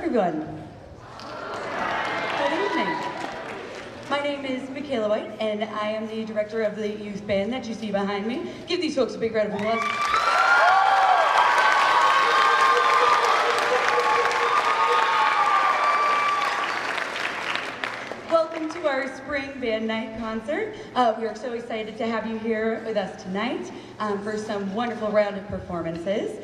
everyone. Good evening. My name is Michaela White, and I am the director of the youth band that you see behind me. Give these folks a big round of applause. Welcome to our spring band night concert. We are so excited to have you here with us tonight for some wonderful round of performances.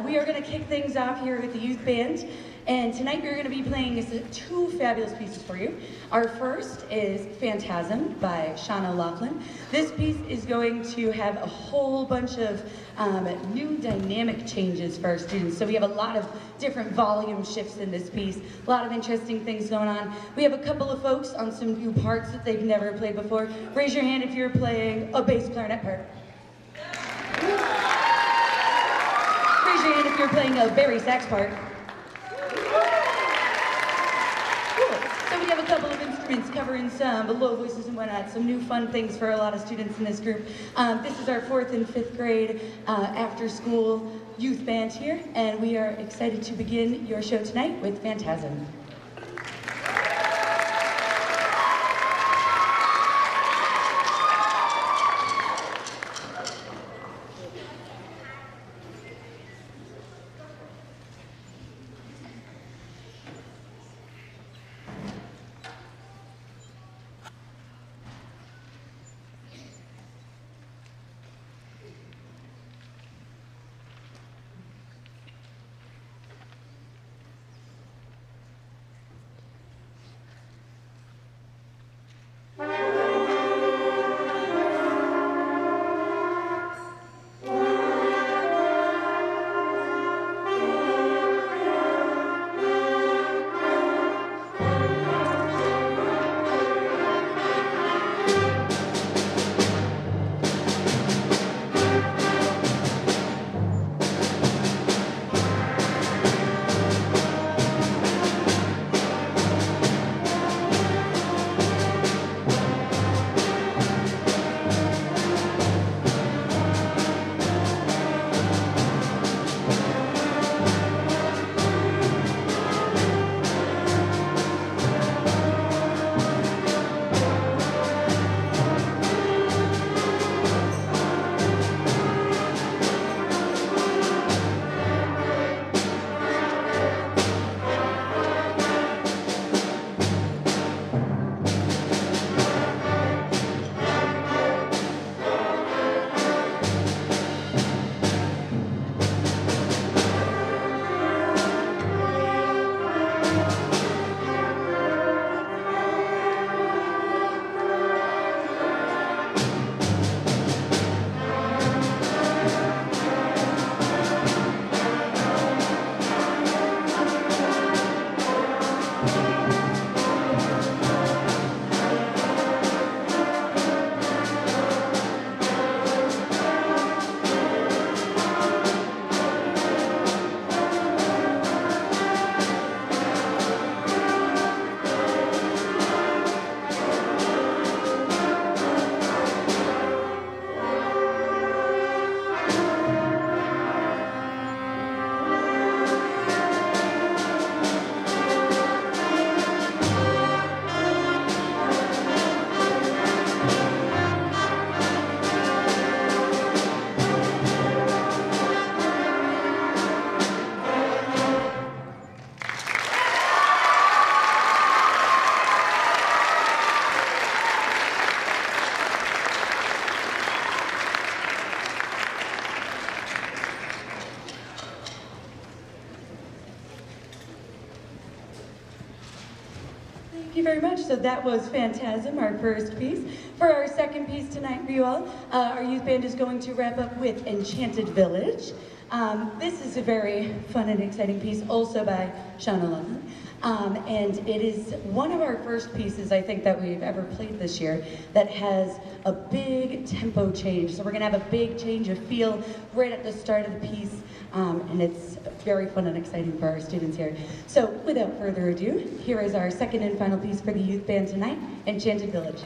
We are going to kick things off here with the youth band, and tonight we're going to be playing two fabulous pieces for you. Our first is Phantasm by Shauna Laughlin. This piece is going to have a whole bunch of new dynamic changes for our students. So we have a lot of different volume shifts in this piece, a lot of interesting things going on. We have a couple of folks on some new parts that they've never played before. Raise your hand if you're playing a bass clarinet part. Raise your hand if you're playing a bari sax part. So we have a couple of instruments covering some low voices and whatnot, some new fun things for a lot of students in this group. This is our 4th and 5th grade after school youth band here, and we are excited to begin your show tonight with Phantasm. Thank you very much. So that was Phantasm, our first piece. For our second piece tonight for you all, our youth band is going to wrap up with Enchanted Village. This is a very fun and exciting piece, also by Shauna Laughlin. And it is one of our first pieces, I think, that we've ever played this year that has a big tempo change. So we're going to have a big change of feel right at the start of the piece. And it's very fun and exciting for our students here. So without further ado, here is our second and final piece for the youth band tonight, Enchanted Village.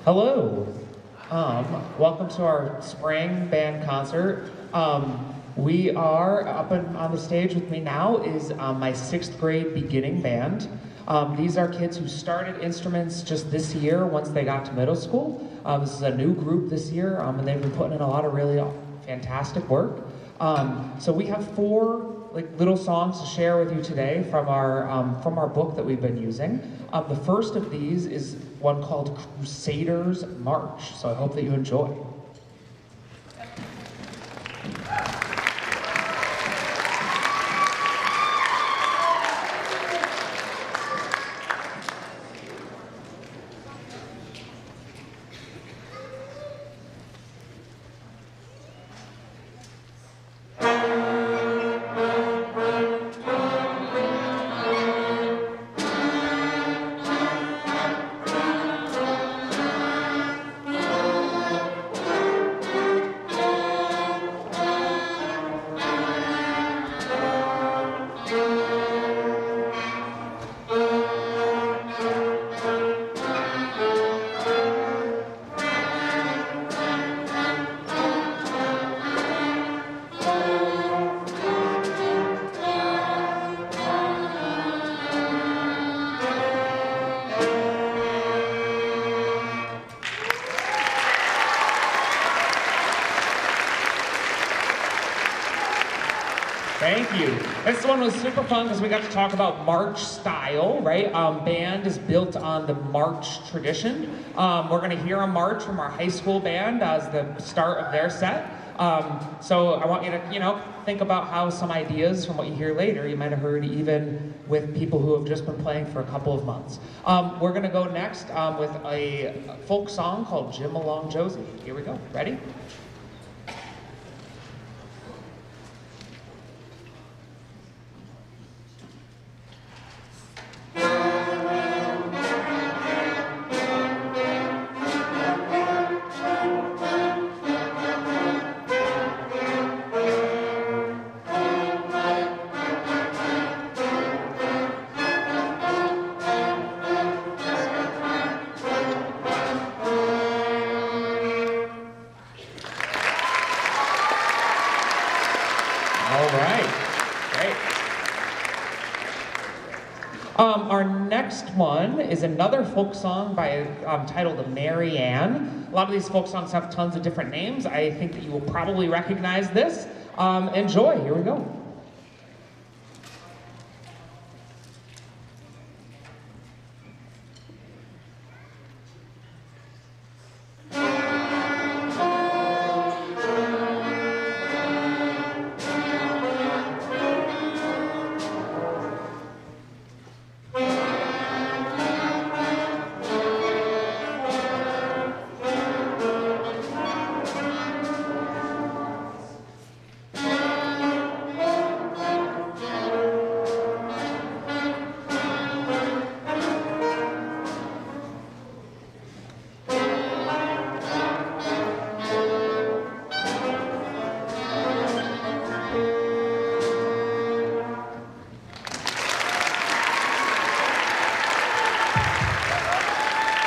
Hello. Welcome to our spring band concert. We are up on the stage with me now is my 6th grade beginning band. These are kids who started instruments just this year once they got to middle school. This is a new group this year, and they've been putting in a lot of really fantastic work. So we have 4 little songs to share with you today from our book that we've been using. The first of these is one called Crusaders March. So I hope that you enjoy. Thank you. This one was super fun because we got to talk about march style, right? Band is built on the march tradition. We're going to hear a march from our high school band as the start of their set. So I want you to, think about how some ideas from what you hear later you might have heard even with people who have just been playing for a couple of months. We're going to go next with a folk song called Jim Along Josie. Here we go. Ready? Our next one is another folk song titled Mary Ann. A lot of these folk songs have tons of different names. I think that you will probably recognize this. Enjoy, here we go.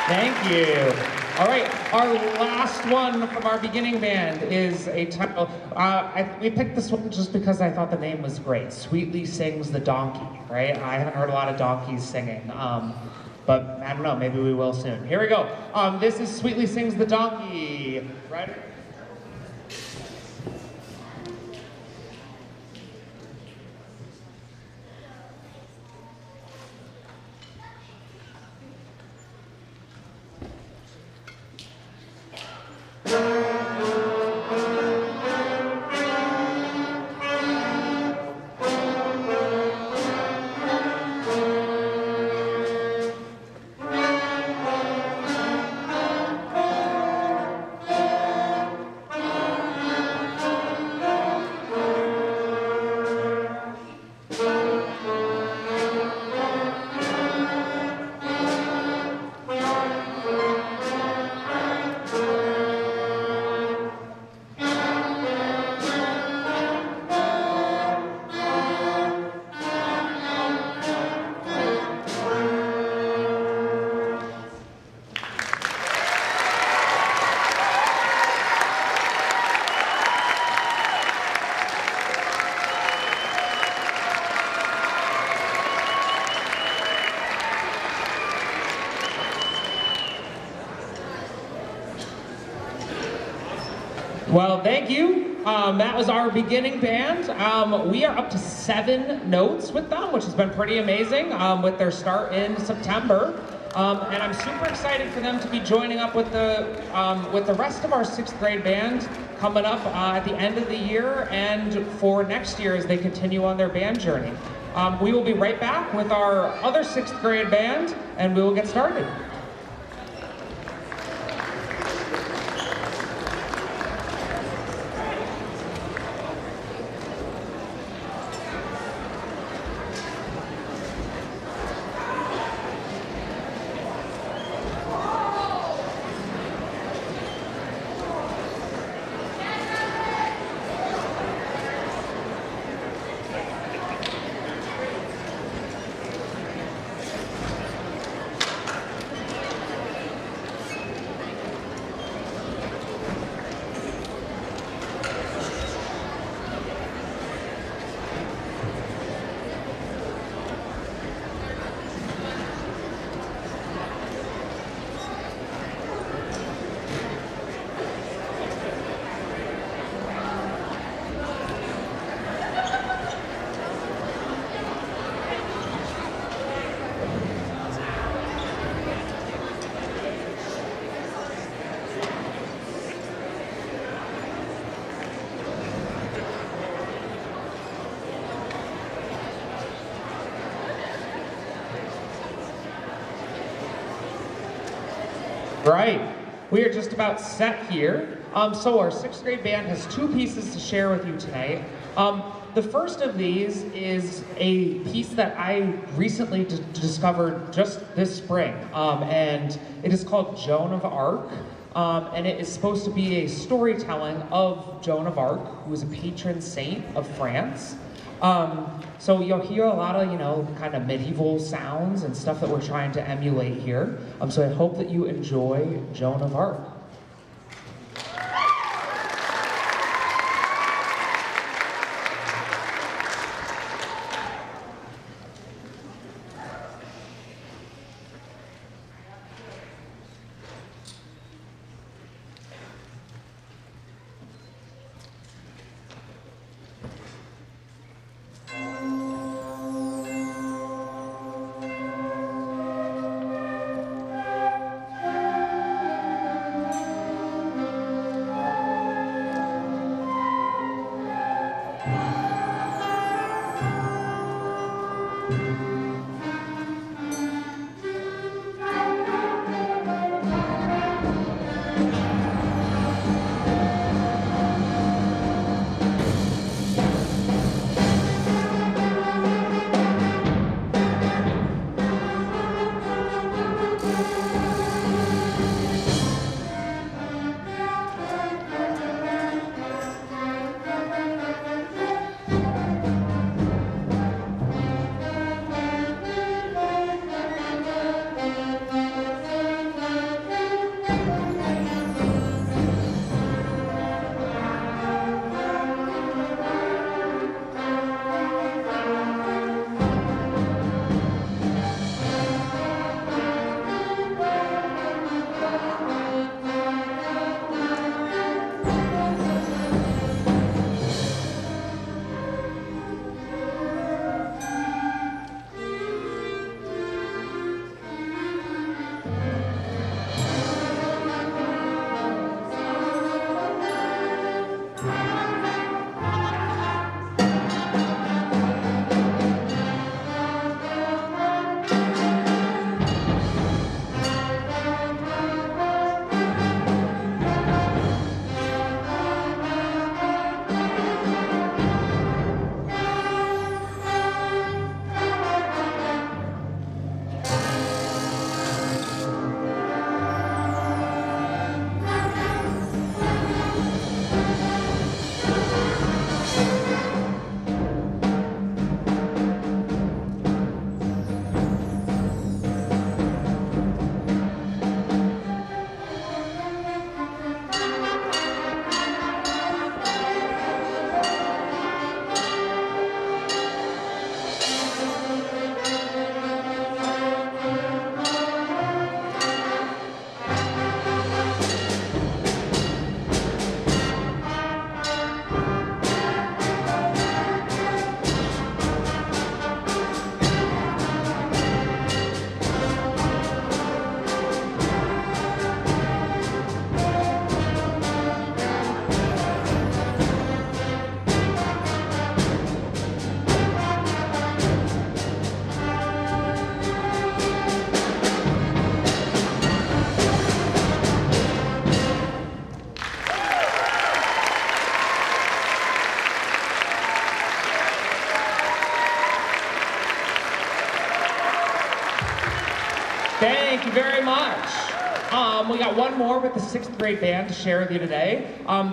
Thank you. All right, our last one from our beginning band is a title. We picked this one just because I thought the name was great. Sweetly Sings the Donkey, right? I haven't heard a lot of donkeys singing, but I don't know, maybe we will soon. Here we go. This is Sweetly Sings the Donkey. Ready? Well, thank you. That was our beginning band. We are up to 7 notes with them, which has been pretty amazing with their start in September. And I'm super excited for them to be joining up with the rest of our 6th grade band coming up at the end of the year and for next year as they continue on their band journey. We will be right back with our other 6th grade band and we will get started. Right, we are just about set here. So our 6th grade band has 2 pieces to share with you tonight. The first of these is a piece that I recently discovered just this spring, and it is called Joan of Arc, and it is supposed to be a storytelling of Joan of Arc, who is a patron saint of France. So you'll hear a lot of, kind of medieval sounds and stuff that we're trying to emulate here. So I hope that you enjoy Joan of Arc. Thank you very much. We got one more with the 6th grade band to share with you today.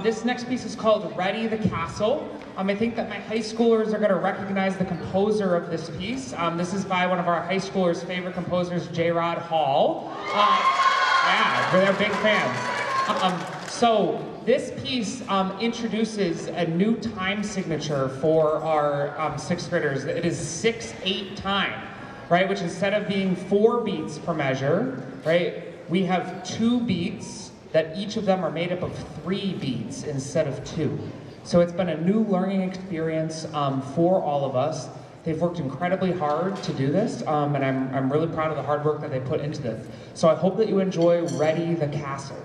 This next piece is called Ready the Castle. I think that my high schoolers are going to recognize the composer of this piece. This is by one of our high schoolers' favorite composers, J. Rod Hall. Yeah, they're big fans. So this piece introduces a new time signature for our 6th graders. It is 6/8 time, right? Which instead of being 4 beats per measure, right, we have 2 beats that each of them are made up of 3 beats instead of 2. So it's been a new learning experience for all of us. They've worked incredibly hard to do this, and I'm really proud of the hard work that they put into this. So I hope that you enjoy Ready the Castle.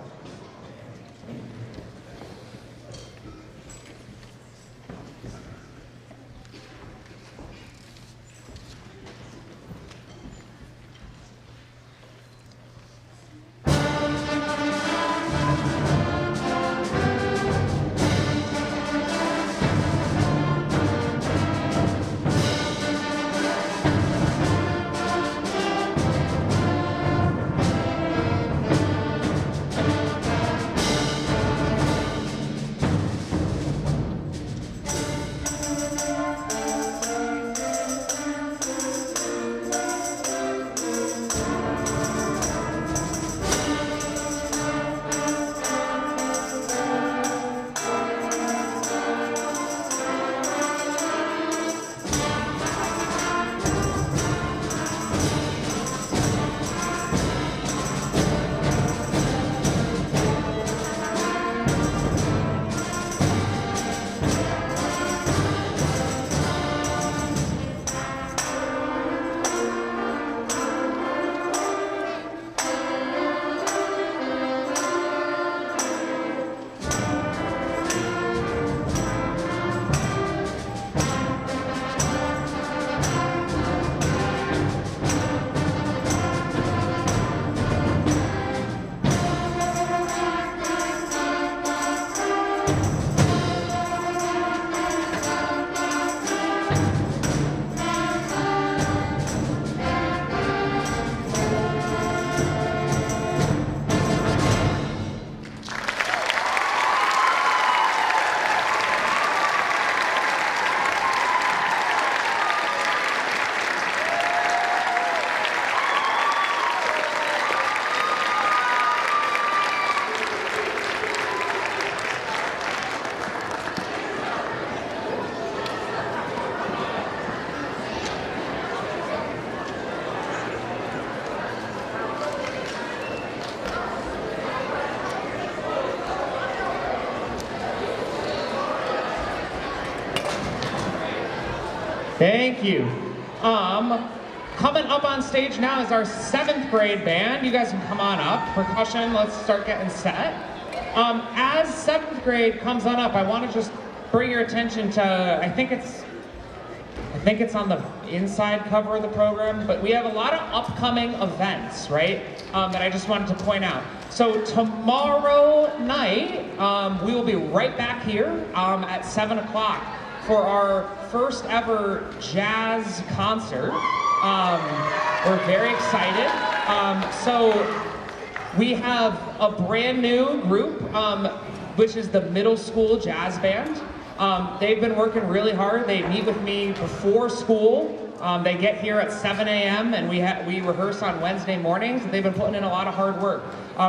Thank you. Coming up on stage now is our 7th grade band. You guys can come on up. Percussion, let's start getting set. As 7th grade comes on up, I want to just bring your attention to, I think it's on the inside cover of the program, but we have a lot of upcoming events, right, that I just wanted to point out. So tomorrow night, we will be right back here at 7 o'clock for our first ever jazz concert. We're very excited. So we have a brand new group, which is the middle school jazz band. They've been working really hard. They meet with me before school. They get here at 7 a.m. and we rehearse on Wednesday mornings. They've been putting in a lot of hard work.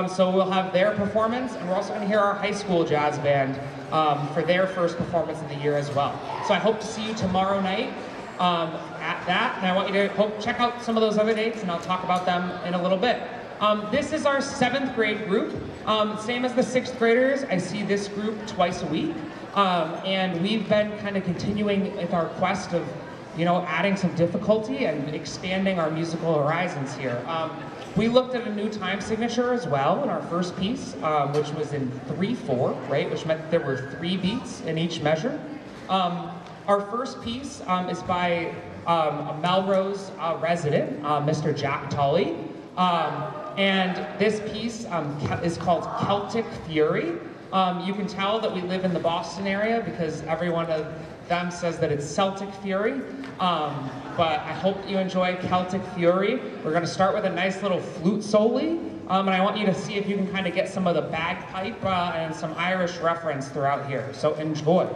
So we'll have their performance, and we're also going to hear our high school jazz band for their first performance of the year as well. So I hope to see you tomorrow night at that, and I want you to check out some of those other dates, and I'll talk about them in a little bit. This is our 7th grade group. Same as the 6th graders, I see this group twice a week. And we've been kind of continuing with our quest of, adding some difficulty and expanding our musical horizons here. We looked at a new time signature as well in our first piece, which was in 3/4, right? Which meant there were 3 beats in each measure. Our first piece is by a Melrose resident, Mr. Jack Tully. And this piece is called Celtic Fury. You can tell that we live in the Boston area because every one of them says that it's Celtic Fury. But I hope you enjoy Celtic Fury. We're going to start with a nice little flute solo, and I want you to see if you can kind of get some of the bagpipe and some Irish reference throughout here. So enjoy.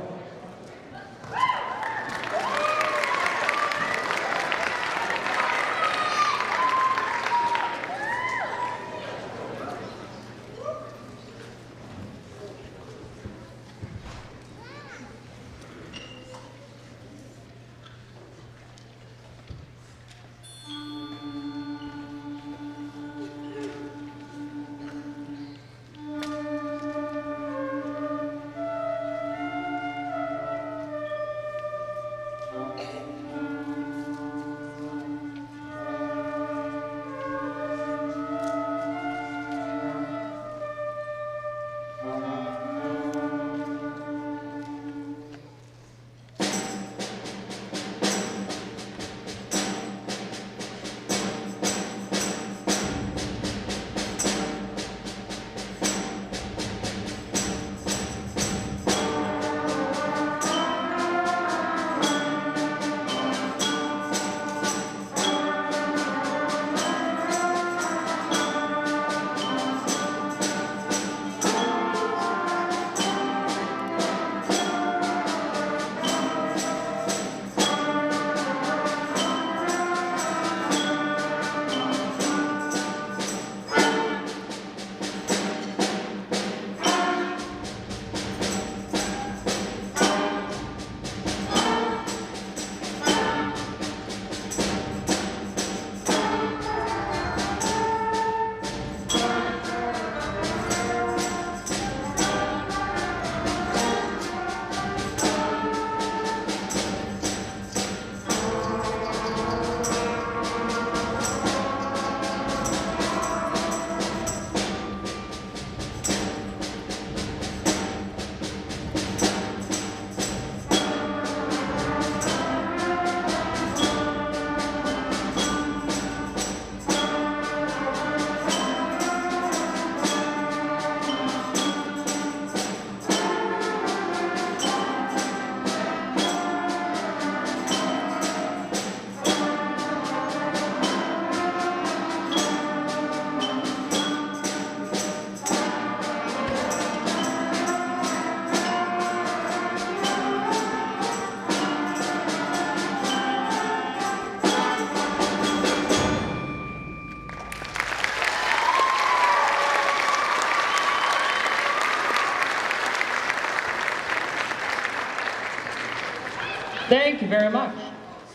Thank you very much.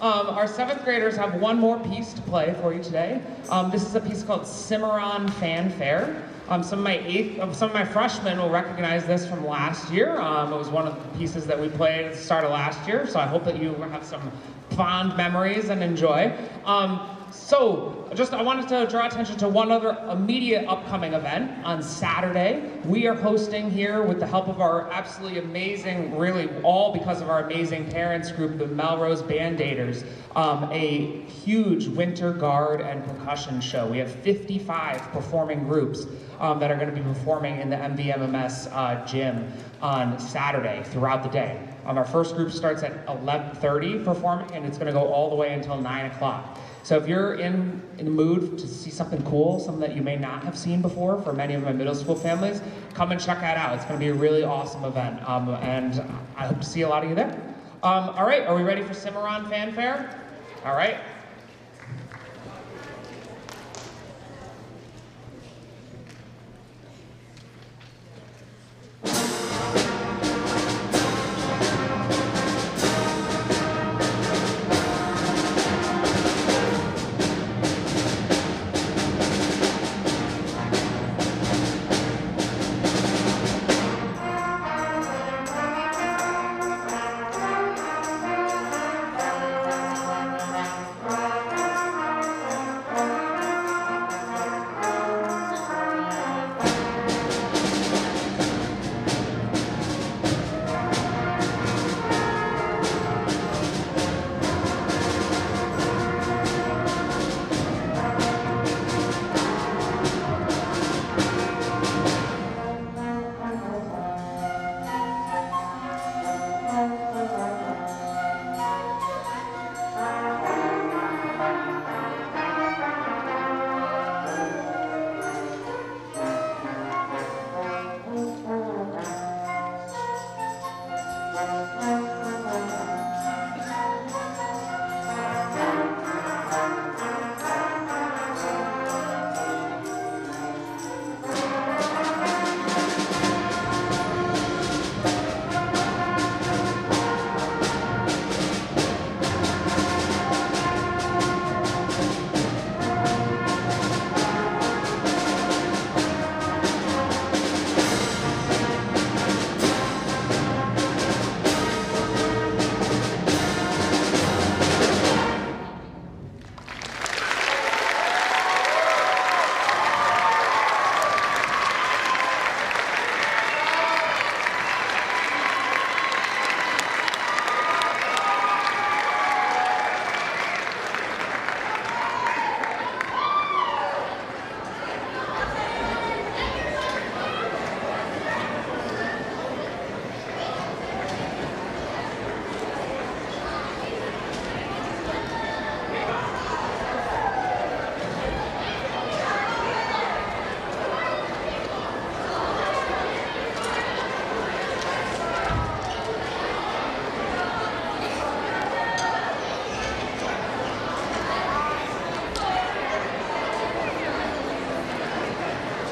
Our 7th graders have one more piece to play for you today. This is a piece called Cimarron Fanfare. Some of my freshmen will recognize this from last year. It was one of the pieces that we played at the start of last year, so I hope that you have some fond memories and enjoy. I wanted to draw attention to one other immediate upcoming event on Saturday. We are hosting here, with the help of our absolutely amazing, really all because of our amazing parents group, the Melrose Band-Aiders, a huge winter guard and percussion show. We have 55 performing groups that are going to be performing in the MVMMS gym on Saturday throughout the day. Our first group starts at 11:30 performing, and it's going to go all the way until 9 o'clock. So if you're in the mood to see something cool, something that you may not have seen before for many of my middle school families, come and check that out. It's going to be a really awesome event, and I hope to see a lot of you there. All right, are we ready for Cimarron Fanfare? All right.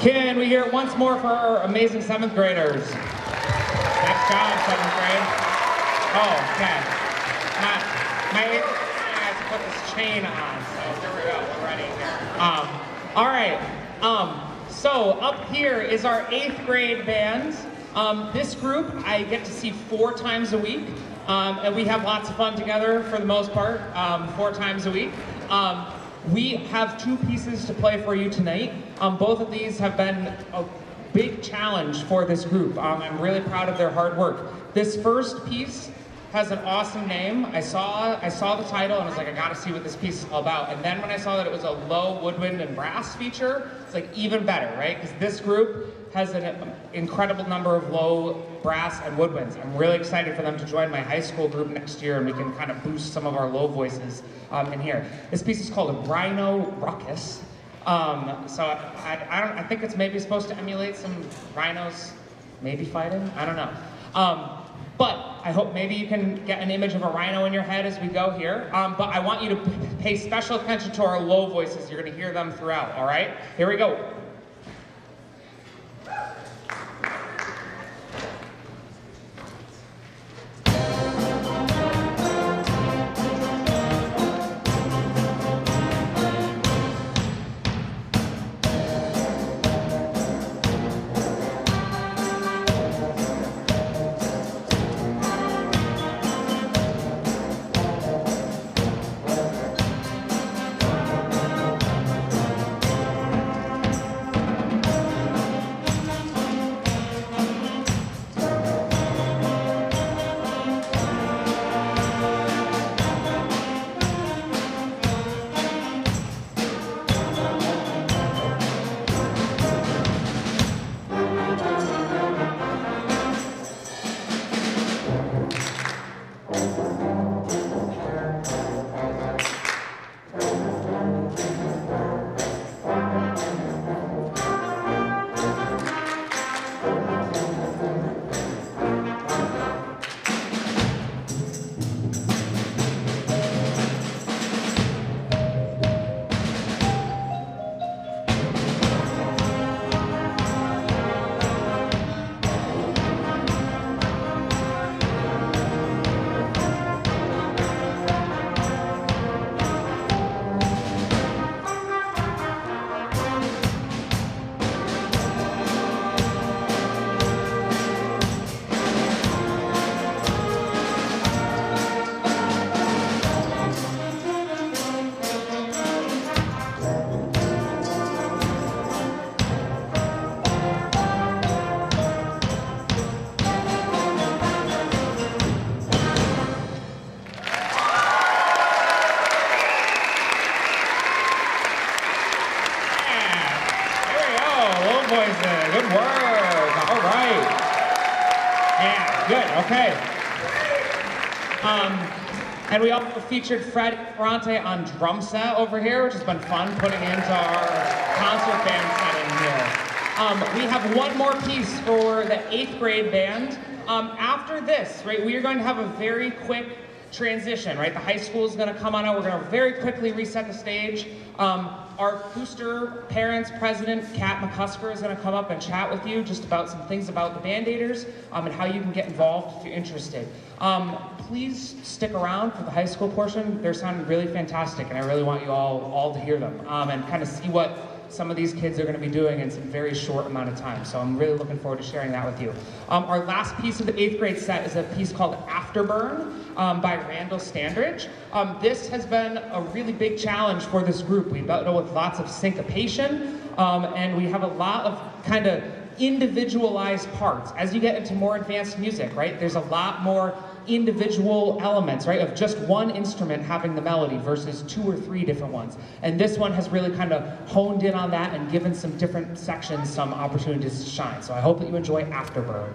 Can we hear it once more for our amazing 7th graders? Next job, 7th grade. Oh, okay. My 8th grade has to put this chain on, so here we go, we're ready here. All right, so up here is our 8th grade band. This group I get to see 4 times a week, and we have lots of fun together for the most part, 4 times a week. We have 2 pieces to play for you tonight. Both of these have been a big challenge for this group. I'm really proud of their hard work. This first piece has an awesome name. I saw the title and I was like, I gotta see what this piece is all about. And then when I saw that it was a low woodwind and brass feature, it's like even better, right? Because this group has an incredible number of low brass and woodwinds. I'm really excited for them to join my high school group next year and we can kind of boost some of our low voices in here. This piece is called a Rhino Ruckus. So I think it's maybe supposed to emulate some rhinos maybe fighting, I don't know. But I hope maybe you can get an image of a rhino in your head as we go here. But I want you to pay special attention to our low voices. You're gonna hear them throughout, all right? Here we go. Good work. All right. Yeah, good. Okay. And we also featured Fred Ferrante on drum set over here, which has been fun putting into our concert band setting here. We have one more piece for the 8th grade band. After this, right, we are going to have a very quick transition, right? The high school is going to come on out. We're going to very quickly reset the stage. Our booster parents president, Kat McCusker, is going to come up and chat with you just about some things about the Band-Aiders and how you can get involved if you're interested. Please stick around for the high school portion. They're sounding really fantastic, and I really want you all to hear them and kind of see what some of these kids are going to be doing in some very short amount of time. So I'm really looking forward to sharing that with you. Our last piece of the 8th grade set is a piece called Afterburn by Randall Standridge. This has been a really big challenge for this group. We battle with lots of syncopation, and we have a lot of kind of individualized parts. As you get into more advanced music, right, there's a lot more individual elements, right, of just one instrument having the melody versus 2 or 3 different ones. And this one has really kind of honed in on that and given some different sections some opportunities to shine. So I hope that you enjoy Afterburn.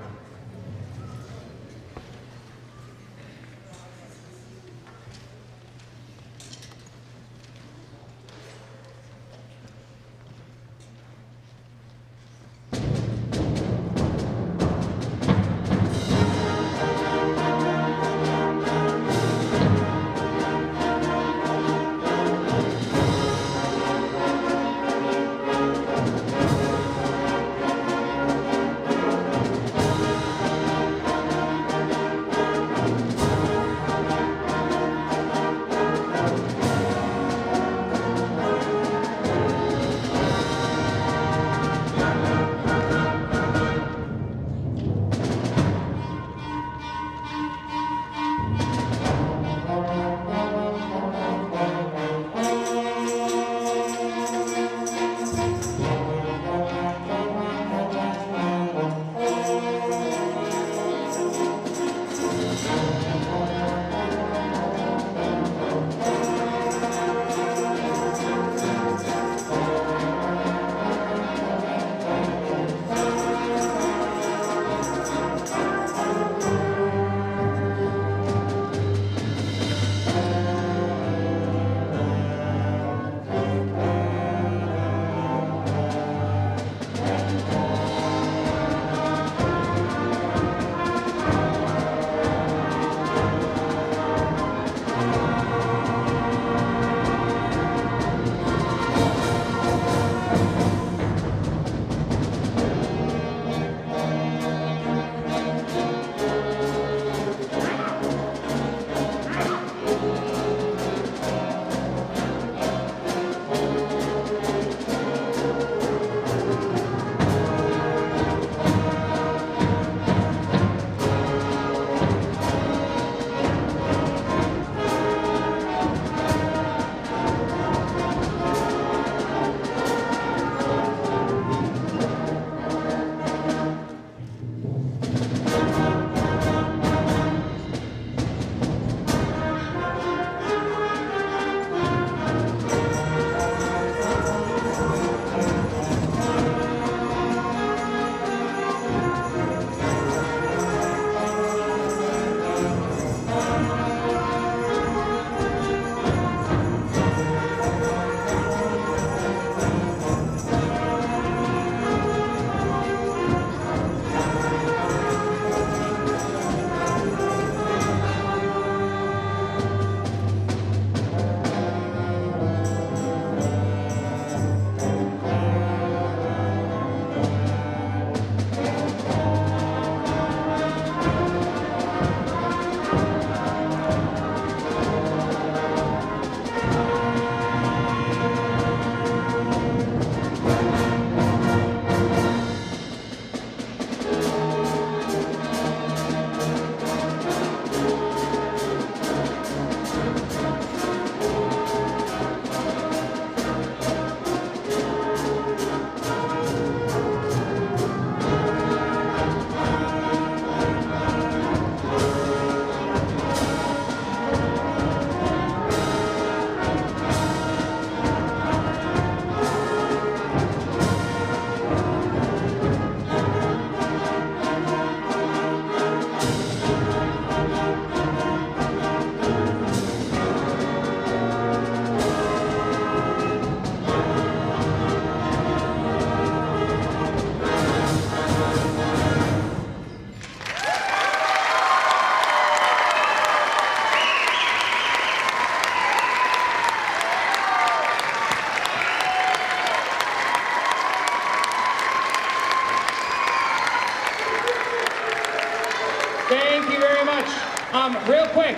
Real quick,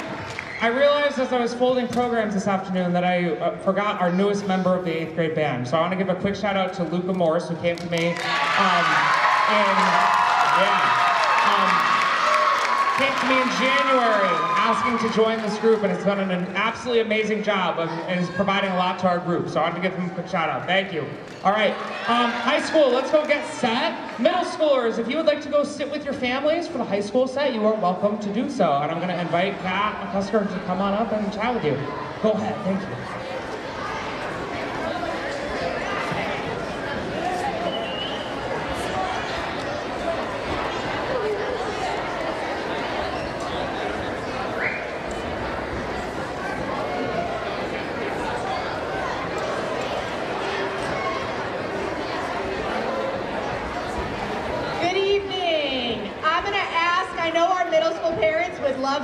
I realized as I was folding programs this afternoon that I forgot our newest member of the 8th grade band. So I want to give a quick shout out to Luca Morse, who came to me came to me in January asking to join this group, and has done an absolutely amazing job and is providing a lot to our group. So I want to give him a quick shout out. Thank you. All right, high school, let's go get set. Middle schoolers, if you would like to go sit with your families for the high school set, you are welcome to do so. And I'm going to invite Kat McCusker to come on up and chat with you. Go ahead, thank you.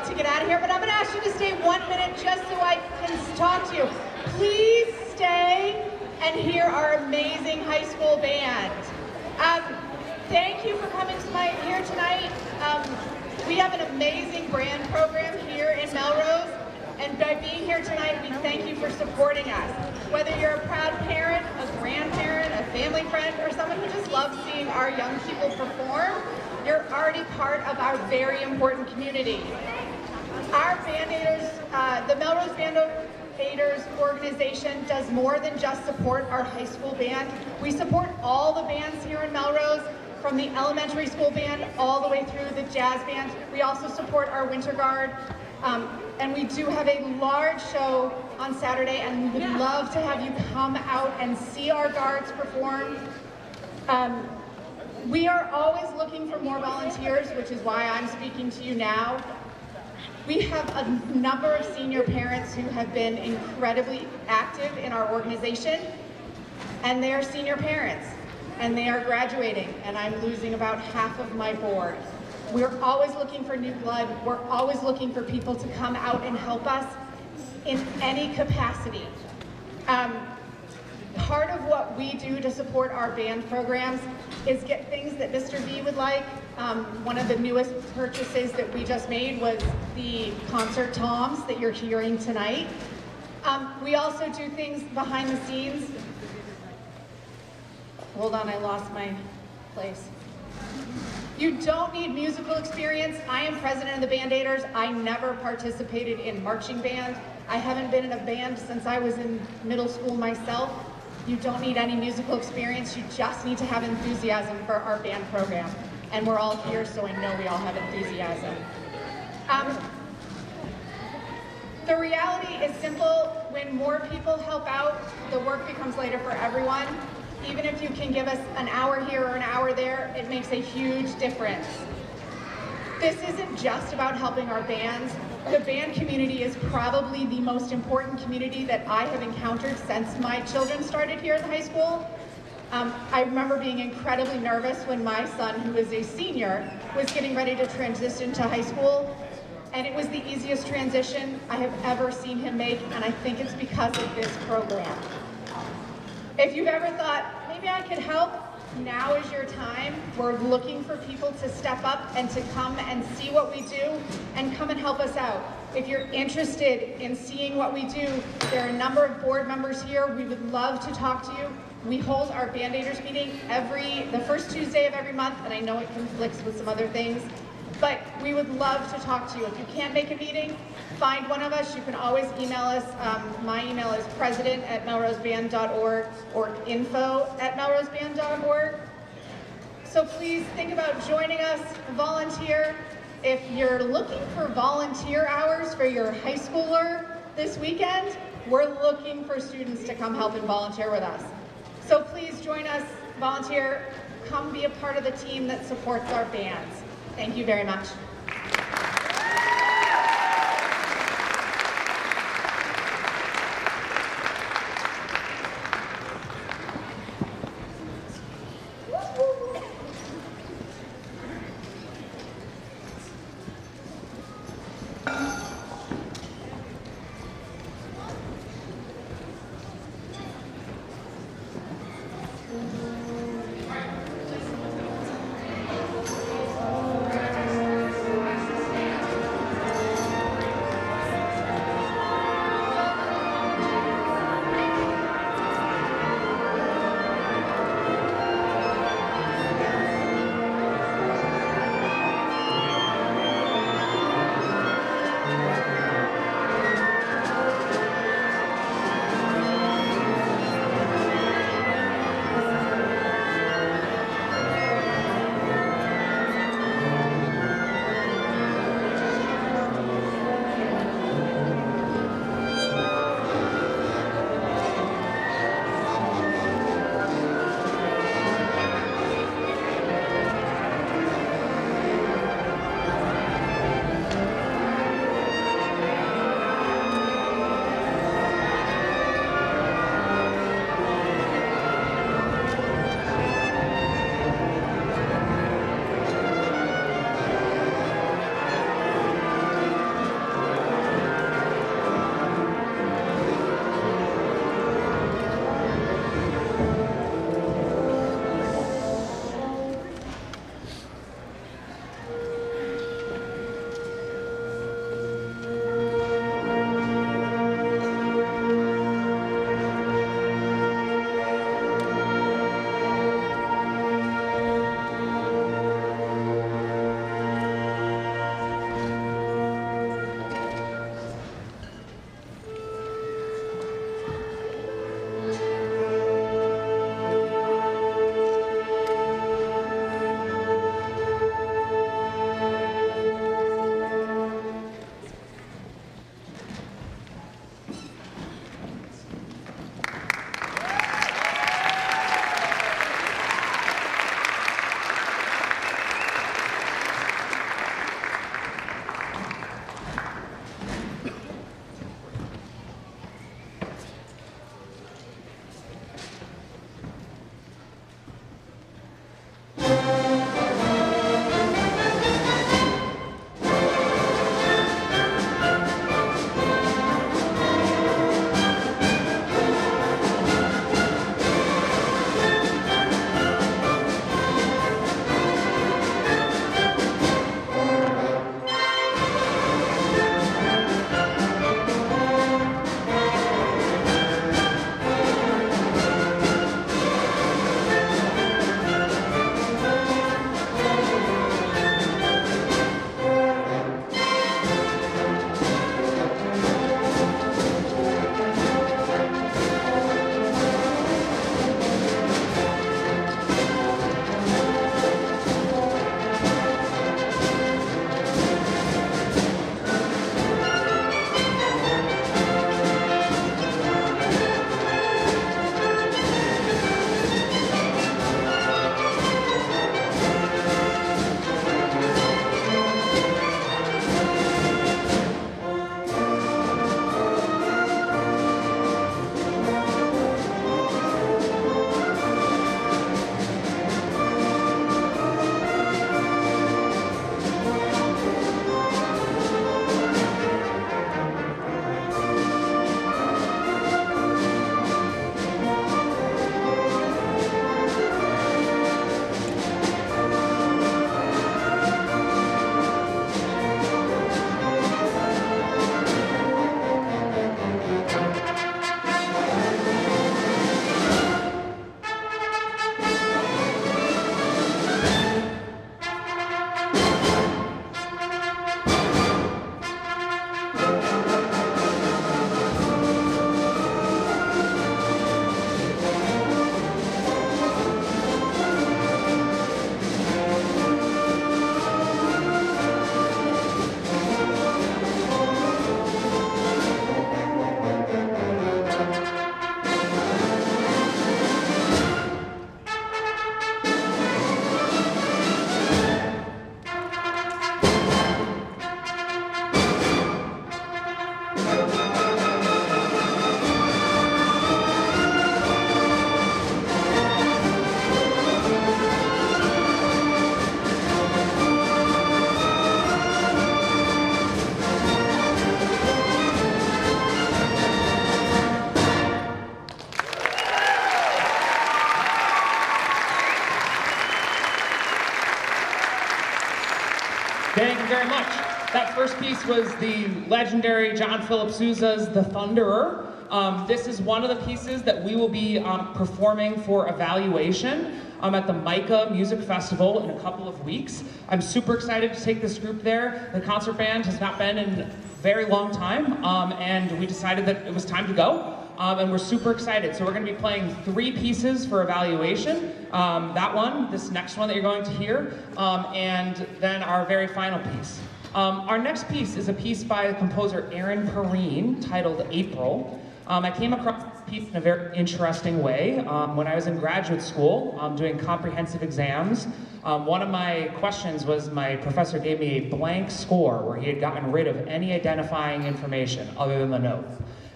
To get out of here, but I'm going to ask you to stay 1 minute just so I can talk to you. Please stay and hear our amazing high school band. Thank you for coming here tonight. We have an amazing brand program here in Melrose, and by being here tonight, we thank you for supporting us. Whether you're a proud parent, a grandparent, a family friend, or someone who just loves seeing our young people perform, you're already part of our very important community. Our Band-Aiders, the Melrose Band-Aiders organization does more than just support our high school band. We support all the bands here in Melrose, from the elementary school band all the way through the jazz band. We also support our Winter Guard, and we do have a large show on Saturday, and we would love to have you come out and see our guards perform. We are always looking for more volunteers, which is why I'm speaking to you now. We have a number of senior parents who have been incredibly active in our organization, and they are senior parents, and they are graduating, and I'm losing about half of my board. We're always looking for new blood. We're always looking for people to come out and help us in any capacity. Part of what we do to support our band programs is get things that Mr. V would like. One of the newest purchases that we just made was the concert toms that you're hearing tonight. We also do things behind the scenes. Hold on, I lost my place. You don't need musical experience. I am president of the Band-Aiders. I never participated in marching band. I haven't been in a band since I was in middle school myself. You don't need any musical experience. You just need to have enthusiasm for our band program. And we're all here, so I know we all have enthusiasm. The reality is simple. When more people help out, the work becomes lighter for everyone. Even if you can give us an hour here or an hour there, it makes a huge difference. This isn't just about helping our bands. The band community is probably the most important community that I have encountered since my children started here in high school. I remember being incredibly nervous when my son, who is a senior, was getting ready to transition to high school. And it was the easiest transition I have ever seen him make, and I think it's because of this program. If you've ever thought, maybe I could help, now is your time. We're looking for people to step up and to come and see what we do and come and help us out. If you're interested in seeing what we do, there are a number of board members here. We would love to talk to you. We hold our Band-Aiders meeting the first Tuesday of every month, and I know it conflicts with some other things, but we would love to talk to you. If you can't make a meeting, find one of us. You can always email us. My email is president@melroseband.org or info@melroseband.org. So please think about joining us, volunteer. If you're looking for volunteer hours for your high schooler this weekend, we're looking for students to come help and volunteer with us. So please join us, volunteer, come be a part of the team that supports our bands. Thank you very much. first piece was the legendary John Philip Sousa's The Thunderer. This is one of the pieces that we will be performing for evaluation at the MICA Music Festival in a couple of weeks. I'm super excited to take this group there. The concert band has not been in a very long time, and we decided that it was time to go. And we're super excited. So we're going to be playing 3 pieces for evaluation. That one, this next one that you're going to hear, and then our very final piece. Our next piece is a piece by the composer Aaron Perrine titled April. I came across this piece in a very interesting way. When I was in graduate school doing comprehensive exams, one of my questions was my professor gave me a blank score where he had gotten rid of any identifying information other than the note.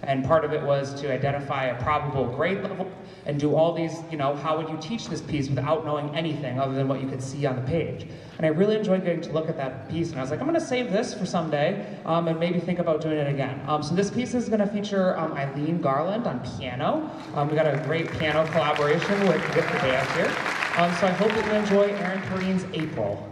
And part of it was to identify a probable grade level and do all these, how would you teach this piece without knowing anything other than what you could see on the page. And I really enjoyed getting to look at that piece, and I was like, I'm gonna save this for someday and maybe think about doing it again. So this piece is gonna feature Eileen Garland on piano. We got a great piano collaboration with the band here. So I hope that you enjoy Aaron Perrine's April.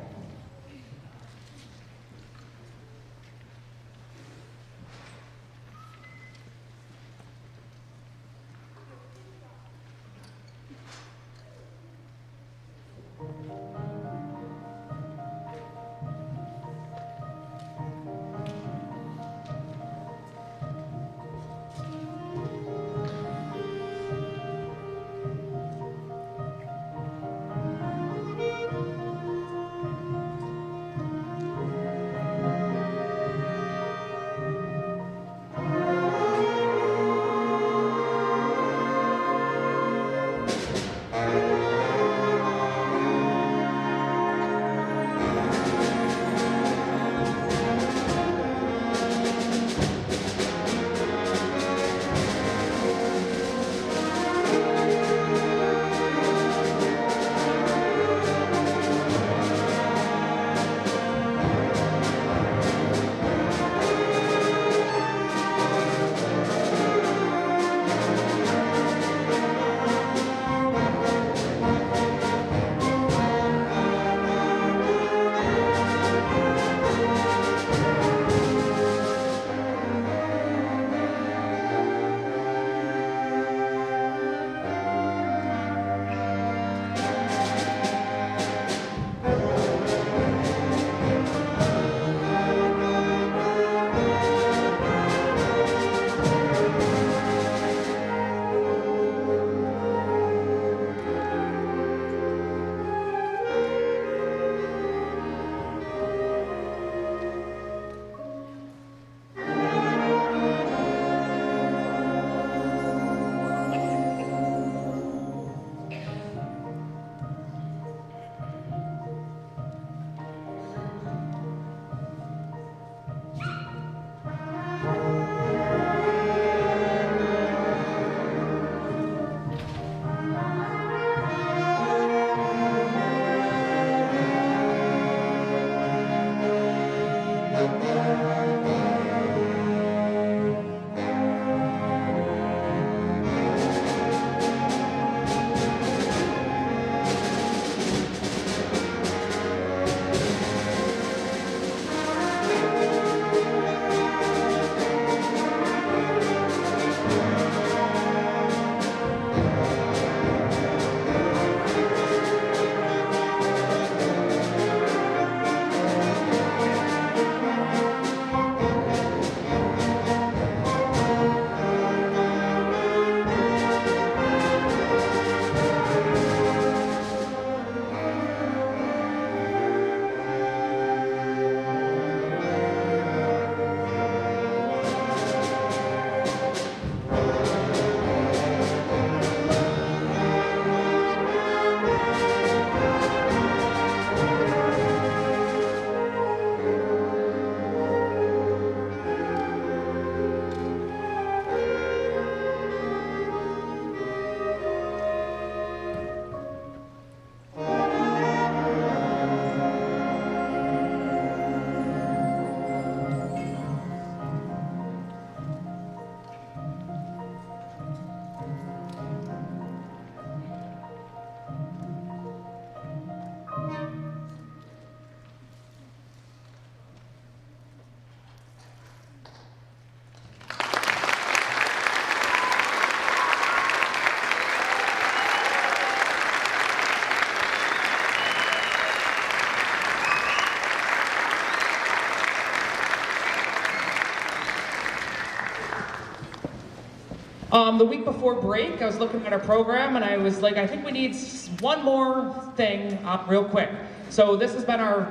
The week before break, I was looking at our program and I was like, I think we need one more thing real quick. So this has been our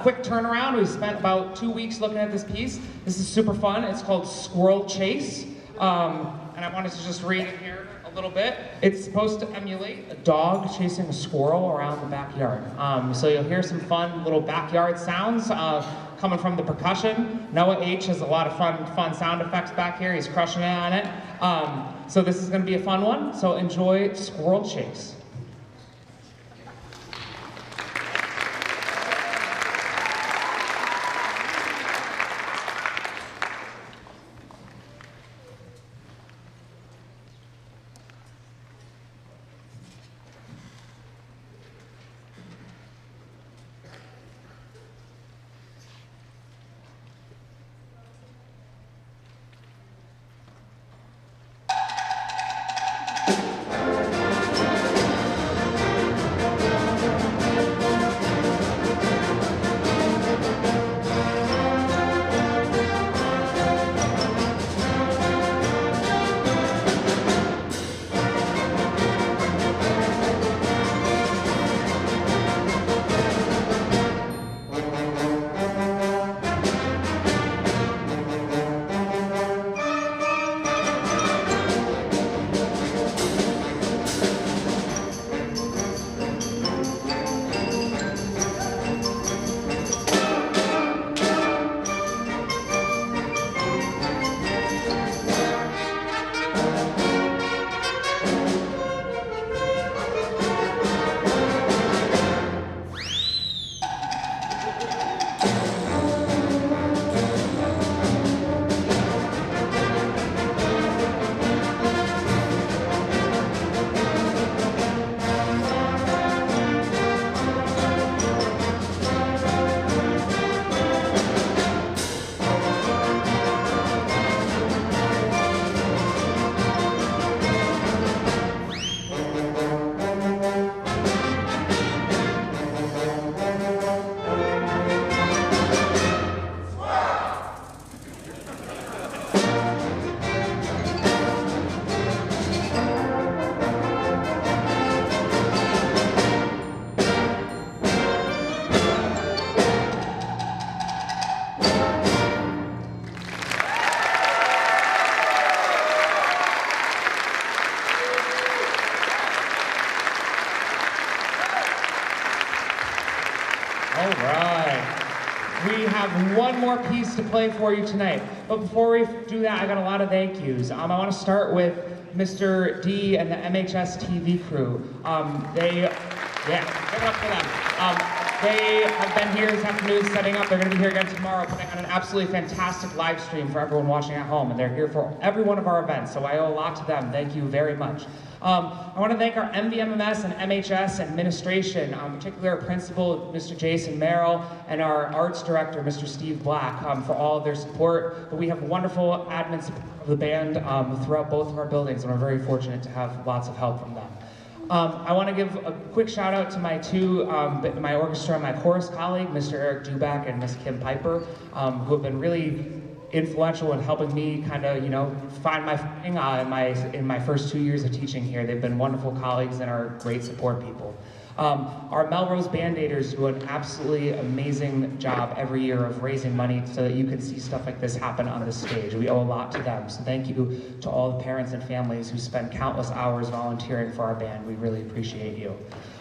quick turnaround. We spent about 2 weeks looking at this piece. This is super fun. It's called Squirrel Chase. And I wanted to just read it here a little bit. It's supposed to emulate a dog chasing a squirrel around the backyard. So you'll hear some fun little backyard sounds coming from the percussion. Noah H has a lot of fun sound effects back here. He's crushing it on it. So this is going to be a fun one. So enjoy Squirrel Chase. All right. We have one more piece to play for you tonight. But before we do that, I got a lot of thank yous. I want to start with Mr. D and the MHS TV crew. Give it up for them. They have been here this afternoon setting up. They're going to be here again tomorrow, putting on an absolutely fantastic live stream for everyone watching at home. And they're here for every one of our events, so I owe a lot to them. Thank you very much. I want to thank our MVMMS and MHS administration, particularly our principal, Mr. Jason Merrill, and our arts director, Mr. Steve Black, for all of their support. But we have wonderful admin support of the band throughout both of our buildings, and we're very fortunate to have lots of help from them. I want to give a quick shout out to my my orchestra and my chorus colleague, Mr. Eric Duback and Miss Kim Piper, who have been really influential in helping me kind of, find my footing in my first 2 years of teaching here. They've been wonderful colleagues and are great support people. Our Melrose Band-Aiders do an absolutely amazing job every year of raising money so that you can see stuff like this happen on the stage. We owe a lot to them, so thank you to all the parents and families who spend countless hours volunteering for our band. We really appreciate you.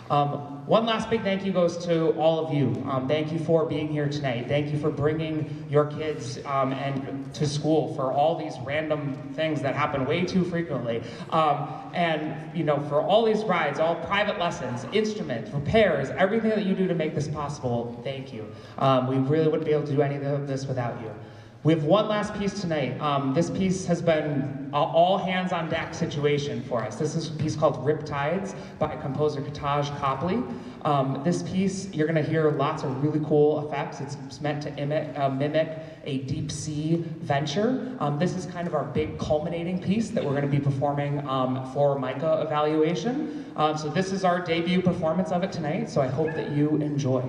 One last big thank you goes to all of you. Thank you for being here tonight. Thank you for bringing your kids and to school for all these random things that happen way too frequently. For all these rides, all private lessons, instruments, repairs, everything that you do to make this possible, thank you. We really wouldn't be able to do any of this without you. We have one last piece tonight. This piece has been all hands on deck situation for us. This is a piece called Riptides by composer Kataj Copley. This piece, you're gonna hear lots of really cool effects. It's meant to mimic a deep sea venture. This is kind of our big culminating piece that we're gonna be performing for MICA evaluation. So this is our debut performance of it tonight, so I hope that you enjoy.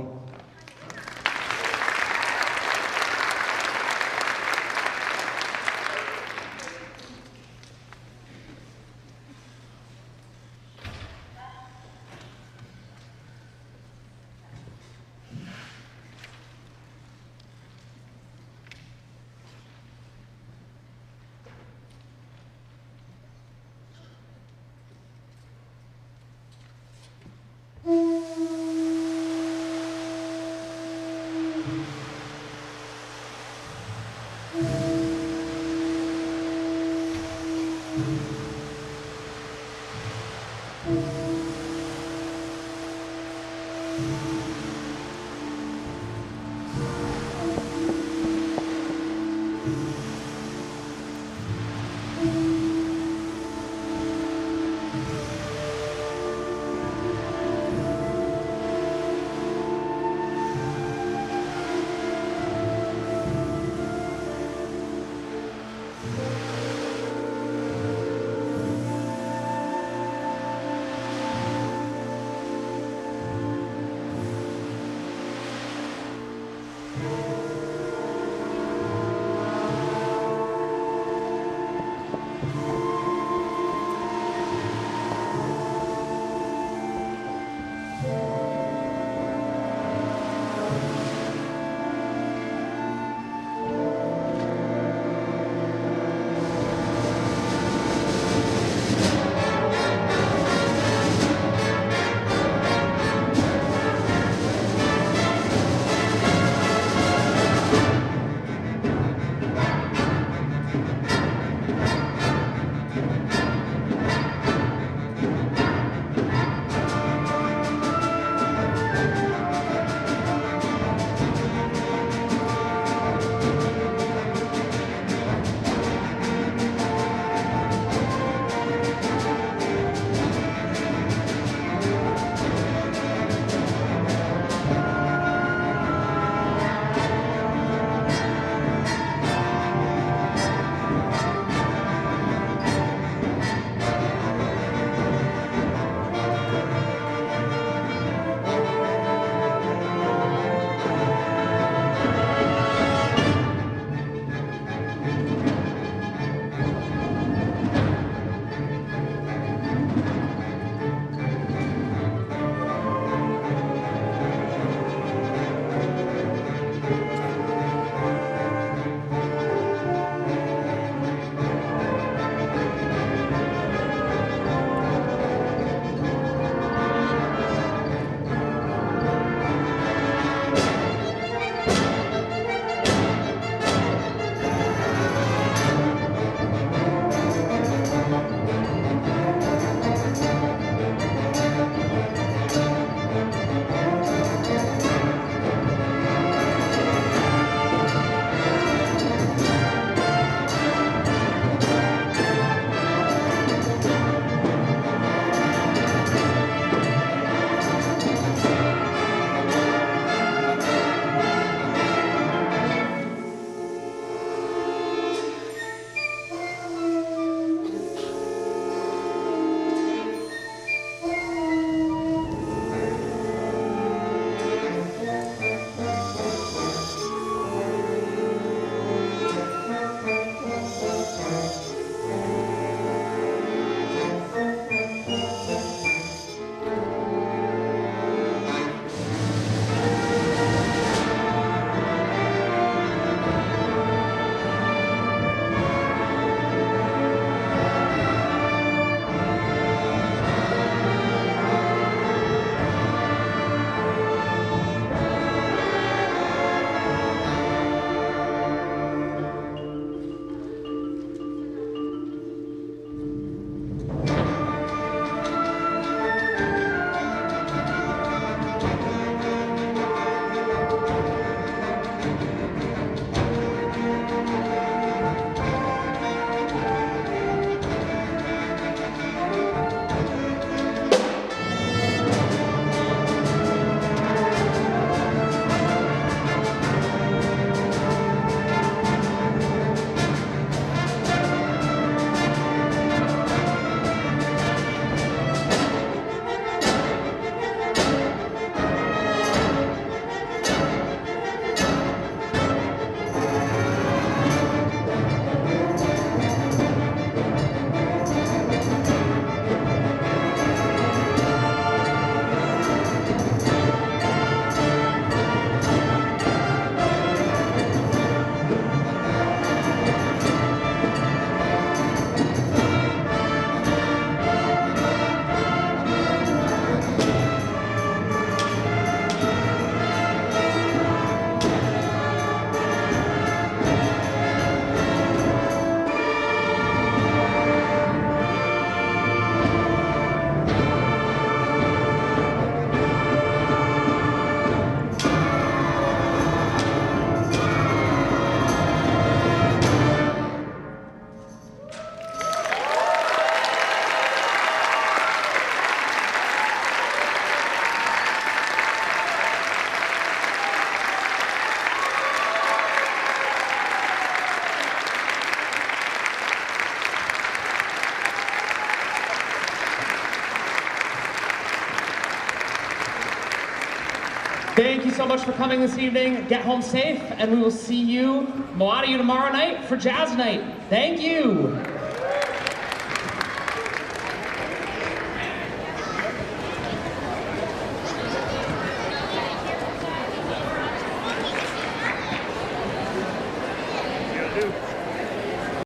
Thank you so much for coming this evening. Get home safe, and we will see you, a lot of you, tomorrow night for Jazz Night. Thank you.